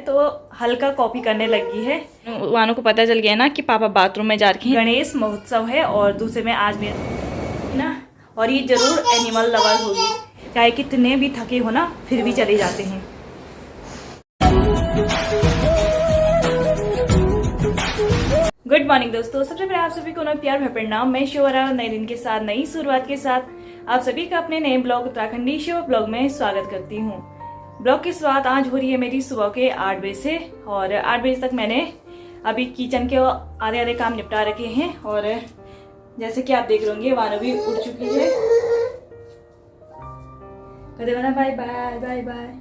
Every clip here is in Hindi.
तो हल्का कॉपी करने लगी है। वानू को पता चल गया ना कि पापा बाथरूम में जा रखे हैं। गणेश महोत्सव है और दूसरे में आज भी ना, और ये जरूर एनिमल लवर होगी, चाहे कितने भी थके हो ना फिर भी चले जाते हैं। गुड मॉर्निंग दोस्तों, सबसे पहले आप सभी को ना प्यार भरा प्रणाम। मैं शिवरा नए दिन के साथ, नई शुरुआत के साथ आप सभी का अपने नए ब्लॉग उत्तराखंडी शिव ब्लॉग में स्वागत करती हूँ। ब्लॉग की शुरुआत आज हो रही है मेरी सुबह के 8 बजे से, और 8 बजे तक मैंने अभी किचन के आधे आधे काम निपटा रखे हैं। और जैसे कि आप देख रहे होंगे वानू भी उठ चुकी है। Bye bye bye bye.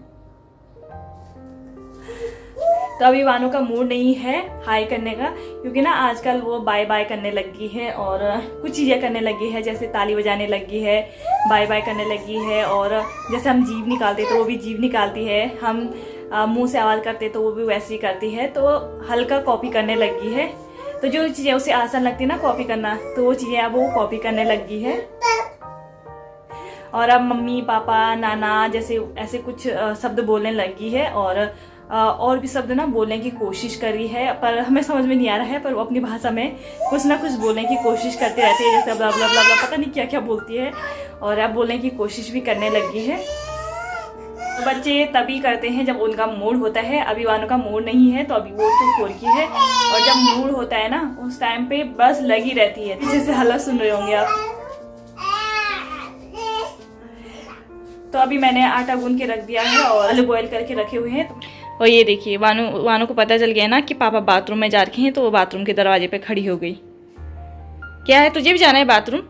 तो अभी वानू का मूड नहीं है हाय करने का, क्योंकि ना आजकल वो बाय बाय करने लगी है और कुछ चीजें करने लगी है, जैसे ताली बजाने लगी है, बाय बाय करने लगी है। और जैसे हम जीभ निकालते तो वो भी जीभ निकालती है, हम मुंह से आवाज करते तो वो भी वैसे ही करती है। तो हल्का कॉपी करने लगी है। तो जो चीजें उसे आसान लगती है ना कॉपी करना, तो वो चीजें अब वो कॉपी करने लगी है। और अब मम्मी पापा नाना जैसे ऐसे कुछ शब्द बोलने लगी है, और भी शब्द ना बोलने की कोशिश कर रही है, पर हमें समझ में नहीं आ रहा है। पर वो अपनी भाषा में कुछ ना कुछ बोलने की कोशिश करती रहती है, जैसे ब्ला ब्ला ब्ला ब्ला, पता नहीं क्या क्या बोलती है, और अब बोलने की कोशिश भी करने लगी है। तो बच्चे तभी करते हैं जब उनका मूड होता है। अभी वानू का मूड नहीं है तो अभी वो चुप हो रही है, और जब मूड होता है ना उस टाइम पे बस लगी रहती है। पीछे से हल्ला सुन रहे होंगे आप। तो अभी मैंने आटा गूंद के रख दिया है और आलू बॉईल करके रखे हुए हैं। और ये देखिए वानू को पता चल गया ना कि पापा बाथरूम में जा रखे हैं, तो वो बाथरूम के दरवाजे पे खड़ी हो गई। क्या है, तुझे भी जाना है बाथरूम?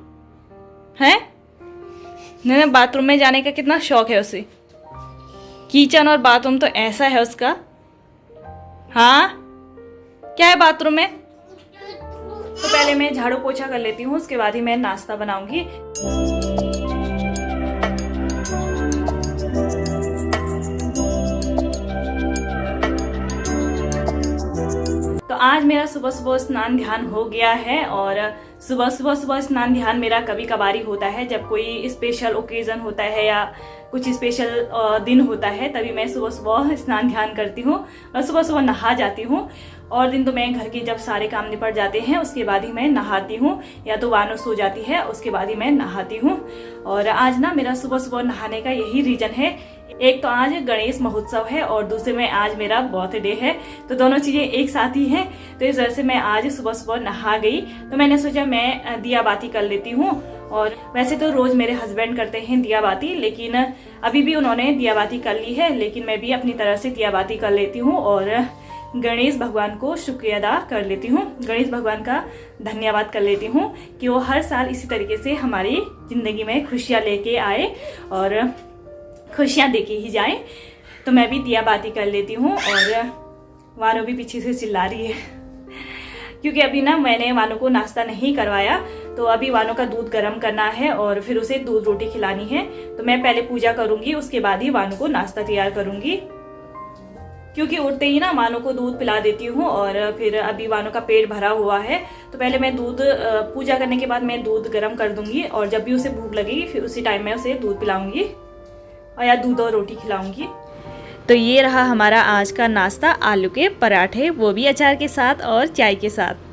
है नहीं, बाथरूम में जाने का कितना शौक है उसे। किचन और बाथरूम तो ऐसा है उसका। हाँ क्या है बाथरूम में? तो पहले मैं झाड़ू पोछा कर लेती हूँ, उसके बाद ही मैं नाश्ता बनाऊंगी। तो आज मेरा सुबह सुबह स्नान ध्यान हो गया है। और सुबह स्नान ध्यान मेरा कभी कभार ही होता है, जब कोई स्पेशल ओकेजन होता है या कुछ स्पेशल दिन होता है, तभी मैं सुबह सुबह स्नान ध्यान करती हूँ और सुबह नहा जाती हूँ। और दिन तो मैं घर के जब सारे काम निपट जाते हैं उसके बाद ही मैं नहाती हूँ, या तो वानू सो जाती है उसके बाद ही मैं नहाती हूँ। और आज ना मेरा सुबह नहाने का यही रीजन है। एक तो आज गणेश महोत्सव है और दूसरे में आज मेरा बर्थडे है, तो दोनों चीजें एक साथ ही हैं। तो इस वजह से मैं आज सुबह नहा गई। तो मैंने सोचा मैं दिया बाती कर लेती हूँ। और वैसे तो रोज मेरे हस्बैंड करते हैं दिया बाती, लेकिन अभी भी उन्होंने दिया बाती कर ली है, लेकिन मैं भी अपनी तरह से दिया बाती कर लेती हूँ और गणेश भगवान को शुक्रिया अदा कर लेती हूँ। गणेश भगवान का धन्यवाद कर लेती हूँ कि वो हर साल इसी तरीके से हमारी जिंदगी में खुशियाँ लेके आए और खुशियाँ देके ही जाए। तो मैं भी दिया बाती कर लेती हूँ। और वानू भी पीछे से चिल्ला रही है, क्योंकि अभी ना मैंने वानू को नाश्ता नहीं करवाया। तो अभी वानू का दूध गर्म करना है और फिर उसे दूध रोटी खिलानी है। तो मैं पहले पूजा करूंगी, उसके बाद ही वानू को नाश्ता तैयार करूंगी, क्योंकि उठते ही ना वानू को दूध पिला देती हूँ। और फिर अभी वानू का पेट भरा हुआ है, तो पहले मैं दूध पूजा करने के बाद मैं दूध गर्म कर दूंगी, और जब भी उसे भूख लगेगी फिर उसी टाइम में उसे दूध पिलाऊंगी और या दूध और रोटी खिलाऊंगी। तो ये रहा हमारा आज का नाश्ता, आलू के पराठे, वो भी अचार के साथ और चाय के साथ।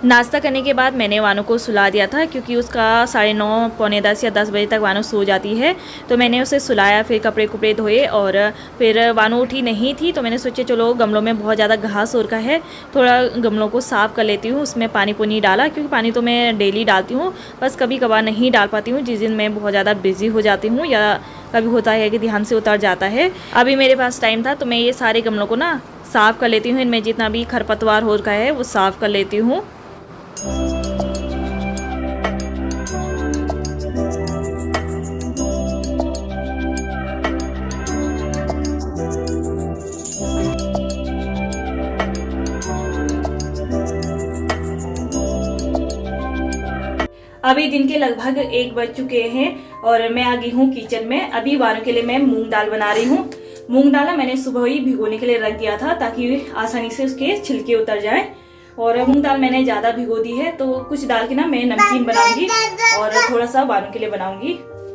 नाश्ता करने के बाद मैंने वानू को सुला दिया था, क्योंकि उसका 9:30 पौने 10 या 10 बजे तक वानू सो जाती है। तो मैंने उसे सुलाया, फिर कपड़े कुपड़े धोए, और फिर वानू उठी नहीं थी तो मैंने सोचा चलो गमलों में बहुत ज़्यादा घास हो रखा है, थोड़ा गमलों को साफ़ कर लेती हूँ। उसमें पानी पुनी डाला, क्योंकि पानी तो मैं डेली डालती हूँ, बस कभी कभार नहीं डाल पाती हूँ जिस दिन मैं बहुत ज़्यादा बिजी हो जाती हूँ, या कभी होता है कि ध्यान से उतर जाता है। अभी मेरे पास टाइम था तो मैं ये सारे गमलों को ना साफ़ कर लेती हूँ। इनमें जितना भी खरपतवार हो रखा है वो साफ़ कर लेती हूँ। अभी दिन के लगभग 1 बज चुके हैं और मैं आ गई हूँ किचन में। अभी वानू के लिए मैं मूंग दाल बना रही हूँ। मूंग दाल मैंने सुबह ही भिगोने के लिए रख दिया था, ताकि आसानी से उसके छिलके उतर जाए। और मूंग दाल मैंने ज़्यादा भिगो दी है, तो कुछ दाल की ना मैं नमकीन बनाऊंगी और थोड़ा सा बानू के लिए बनाऊंगी।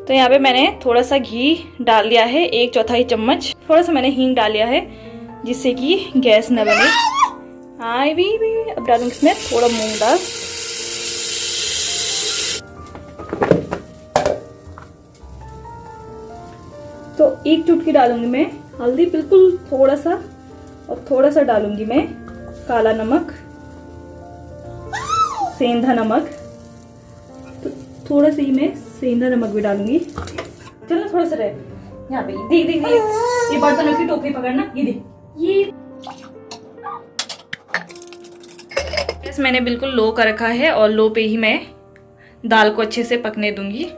तो यहाँ पे मैंने थोड़ा सा घी डाल दिया है, 1/4 चम्मच। थोड़ा सा मैंने हींग डाल लिया है जिससे कि गैस न बने। हाँ भी अब डालूंगी इसमें थोड़ा मूंग दाल। तो 1 चुटकी डालूंगी मैं हल्दी, बिल्कुल थोड़ा सा, और थोड़ा सा डालूंगी मैं काला नमक, सेंधा नमक। तो थोड़ा सा ही मैं सेंधा नमक भी डालूंगी। चलो थोड़ा सा रहे यहाँ पे, देख देख देख, ये बर्तनों की टोकरी पकड़ना, ये देख ये। गैस मैंने बिल्कुल लो कर रखा है और लो पे ही मैं दाल को अच्छे से पकने दूंगी।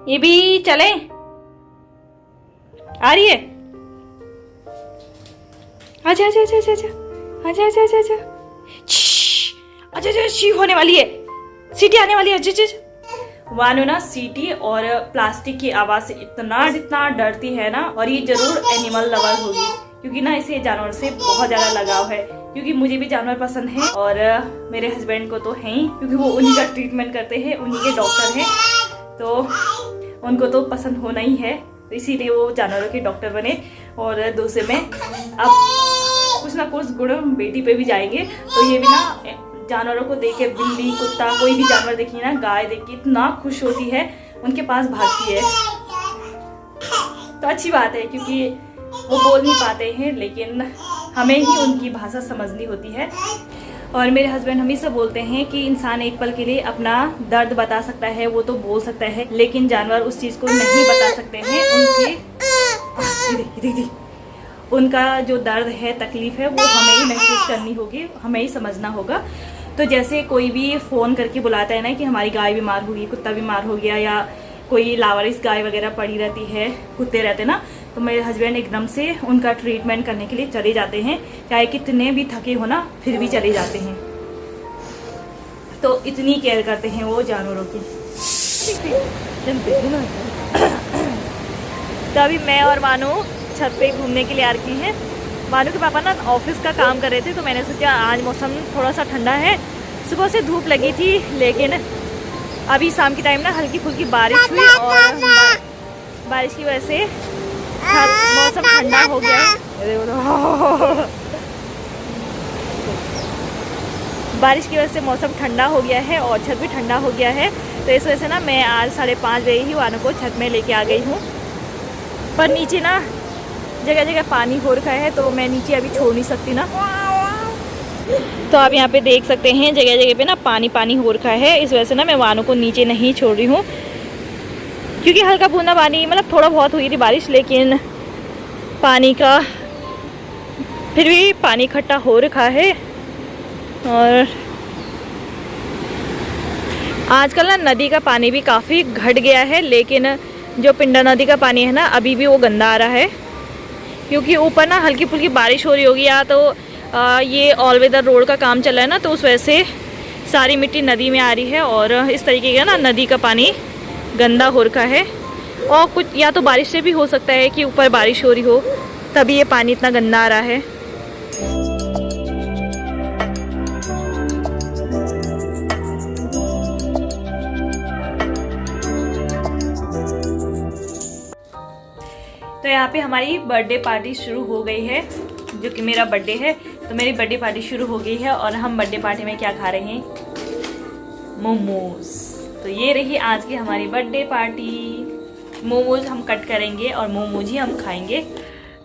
ये भी चले, आ रही है, आजा आजा आजा आजा आजा आजा आजा आजा, अच्छा अच्छा शी होने वाली है, सीटी आने वाली है। अच्छा वानो ना सीटी और प्लास्टिक की आवाज से इतना डरती है ना, और ये जरूर एनिमल लवर होगी, क्योंकि ना इसे जानवर से बहुत ज्यादा लगाव है। क्योंकि मुझे भी जानवर पसंद है और मेरे हस्बैंड को तो है ही, क्योंकि वो उन्हीं का ट्रीटमेंट करते हैं, उन्हीं के डॉक्टर हैं, तो उनको तो पसंद होना ही है, तो इसीलिए वो जानवरों के डॉक्टर बने। और दूसरे में अब कुछ ना कुछ गुण बेटी पे भी जाएंगे, तो ये भी ना जानवरों को देख के, बिल्ली कुत्ता कोई भी जानवर देखिए ना, गाय देख के इतना खुश होती है, उनके पास भागती है। तो अच्छी बात है, क्योंकि वो बोल नहीं पाते हैं, लेकिन हमें ही उनकी भाषा समझनी होती है। और मेरे हस्बैंड हमेशा बोलते हैं कि इंसान एक पल के लिए अपना दर्द बता सकता है, वो तो बोल सकता है, लेकिन जानवर उस चीज़ को नहीं बता सकते हैं। उनका जो दर्द है, तकलीफ है, वो हमें ही महसूस करनी होगी, हमें ही समझना होगा। तो जैसे कोई भी फ़ोन करके बुलाता है ना कि हमारी गाय बीमार हो गई, कुत्ता बीमार हो गया, या कोई लावारिस गाय वगैरह पड़ी रहती है, कुत्ते रहते ना, तो मेरे हस्बैंड एकदम से उनका ट्रीटमेंट करने के लिए चले जाते हैं, चाहे कितने भी थके हो ना, फिर भी चले जाते हैं। तो इतनी केयर करते हैं वो जानवरों की। तो अभी मैं और मानू छत पे घूमने के लिए आ रखे हैं। मानू के पापा ना ऑफिस का काम कर रहे थे, तो मैंने सोचा आज मौसम थोड़ा सा ठंडा है, सुबह से धूप लगी थी, लेकिन अभी शाम के टाइम ना हल्की फुल्की बारिश हुई, और बारिश की वजह से मौसम ठंडा हो गया है। बारिश की वजह से मौसम ठंडा हो गया है और छत भी ठंडा हो गया है। तो इस वजह से ना मैं आज 5:30 बजे ही वानों को छत में लेके आ गई हूँ। पर नीचे ना जगह जगह पानी हो रखा है, तो मैं नीचे अभी छोड़ नहीं सकती ना। तो आप यहाँ पे देख सकते हैं जगह जगह पे ना पानी पानी हो रखा है, इस वजह से ना मैं वानों को नीचे नहीं छोड़ रही हूँ, क्योंकि हल्का बूंदा पानी, मतलब थोड़ा बहुत हुई थी बारिश, लेकिन पानी का फिर भी पानी इकट्ठा हो रखा है। और आजकल ना नदी का पानी भी काफ़ी घट गया है, लेकिन जो पिंडा नदी का पानी है ना, अभी भी वो गंदा आ रहा है, क्योंकि ऊपर ना हल्की फुल्की बारिश हो रही होगी, या तो ये ऑल वेदर रोड का काम चल रहा है ना, तो उस वजह से सारी मिट्टी नदी में आ रही है, और इस तरीके का ना नदी का पानी गंदा हो रखा है। और कुछ या तो बारिश से भी हो सकता है कि ऊपर बारिश हो रही हो, तभी ये पानी इतना गंदा आ रहा है। तो यहाँ पे हमारी बर्थडे पार्टी शुरू हो गई है, जो कि मेरा बर्थडे है, तो मेरी बर्थडे पार्टी शुरू हो गई है। और हम बर्थडे पार्टी में क्या खा रहे हैं? मोमोज। तो ये रही आज की हमारी बर्थडे पार्टी। मोमोज हम कट करेंगे और मोमोज ही हम खाएंगे।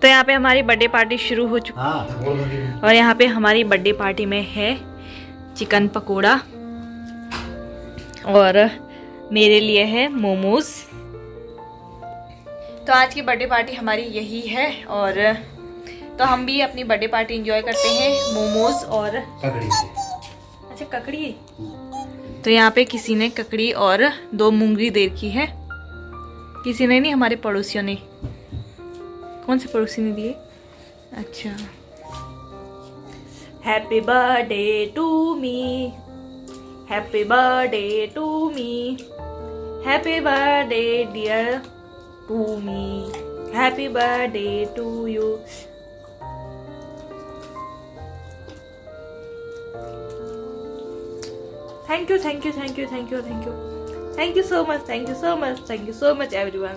तो यहाँ पे हमारी बर्थडे पार्टी शुरू हो चुकी है, और यहाँ पे हमारी बर्थडे पार्टी में है चिकन पकोड़ा, और मेरे लिए है मोमोज। तो आज की बर्थडे पार्टी हमारी यही है, और तो हम भी अपनी बर्थडे पार्टी एंजॉय करते हैं मोमोज और ककड़ी से। अच्छा ककड़ी, तो यहाँ पे किसी ने ककड़ी और 2 मूंगरी दे रखी है, किसी ने नहीं, हमारे पड़ोसियों ने। कौन से पड़ोसी ने दिए? अच्छा, happy birthday to me, happy birthday to me, happy birthday dear to me, happy birthday to you. Thank you thank you thank you thank you thank you thank you so much, thank you so much, thank you so much everyone.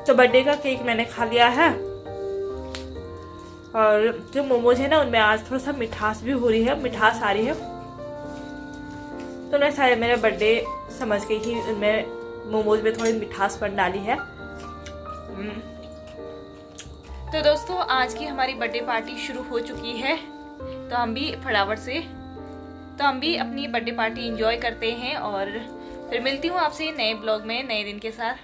तो बर्थडे का केक मैंने खा लिया है और जो मोमोज है ना उनमें आज थोड़ा सा मिठास भी हो रही है, मिठास आ रही है, तो मैं शायद मेरा बर्थडे समझ के ही उनमें मोमोज में थोड़ी मिठास बन डाली है। तो दोस्तों आज की हमारी बर्थडे पार्टी शुरू हो चुकी है, तो हम भी फटाफट से अपनी बर्थडे पार्टी एंजॉय करते हैं और फिर मिलती हूँ आपसे नए ब्लॉग में नए दिन के साथ।